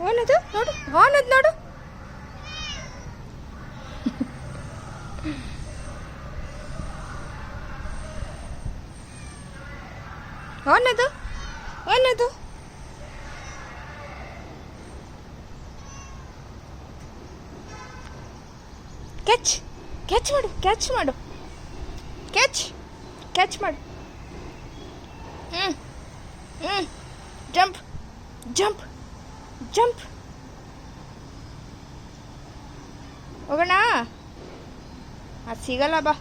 ಏನದು ನೋಡು, ಹಾನದ್ ನೋಡು. ಏನದು ಏನದು ಕ್ಯಾಚ್ ಕ್ಯಾಚ್ ಮಾಡು, ಕ್ಯಾಚ್ ಮಾಡು, ಕ್ಯಾಚ್ ಕ್ಯಾಚ್ ಮಾಡು. Jump jump jump. ಹೋಗೋಣ. ಅದು ಸಿಗಲ್ಲ ಬಾ.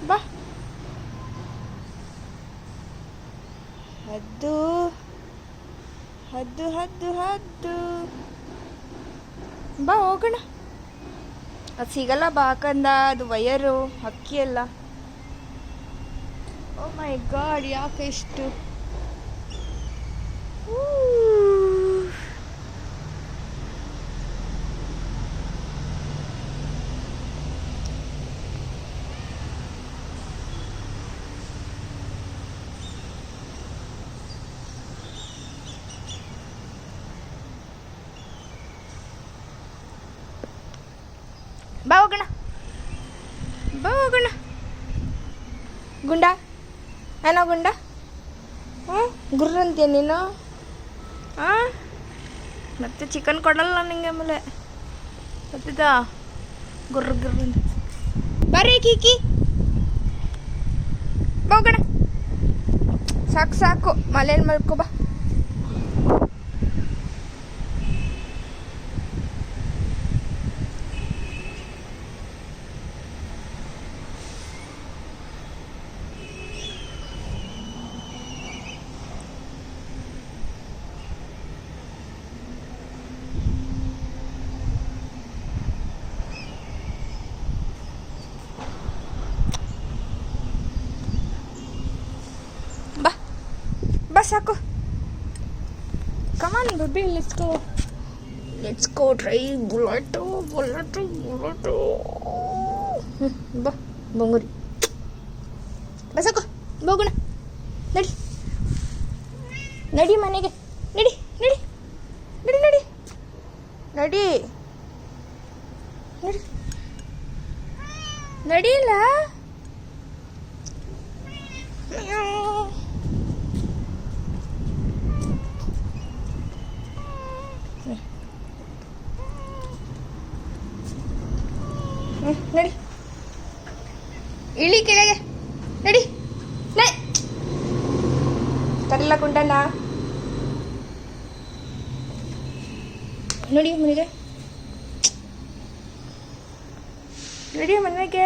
ಬಾ. ಹದ್ದು ಹದ್ದು ಹದ್ದು ಹದ್ದು. ಬಾ ಹೋಗೋಣ. ಅದು ಸಿಗಲ್ಲ ಬಾ, ಕಂದ. ಅದು ವಯರು, ಅಕ್ಕಿ ಎಲ್ಲ. ಓ ಮೈ ಗಾಡ್, ಯಾಕೆ ಇಷ್ಟು? ಬಾ ಹೋಗೋಣ, ಬಾ ಹೋಗೋಣ. ಗುಂಡ ಏನೋ ಗುಂಡ. ಗುರ್ರಂತೀಯ ನೀನು. ಮತ್ತೆ ಚಿಕನ್ ಕೊಡಲ್ಲ ನಿಂಗೆ ಆಮೇಲೆ ಗೊತ್ತಿದ್ದಾ. ಗುರ್ರ ಗುರ್ರ ಅಂತ. ಬರ್ರಿ ಕೀಕಿ, ಬಾ ಹೋಗೋಣ. ಸಾಕು ಸಾಕು, ಮಲೇಲಿ ಮಲ್ಕೋ ಬಾ. ಬಾ ಸಾಕು. ಕಮಾನ್ baby, let's go. Let's go try bullet bullet bullet. ಬಾ ಬಂಗುರಿ, ಬಾ ಸಾಕು. ಹೋಗೋಣ, ನಡಿ ನಡಿ ಮನೆಗೆ. ನಡಿ ನಡಿ ನಡಿ ನಡಿ ನಡಿ ನಡಿ. ನಡಿಲ್ಲ. ನಡಿ, ಇಳಿ ಕೆಳಗೆ. ನಡಿ ಕರಲ್ಲ ಗುಂಡಣ್ಣ. ನಡಿ ಮನೆಗೆ, ನಡಿ ಮನೆಗೆ.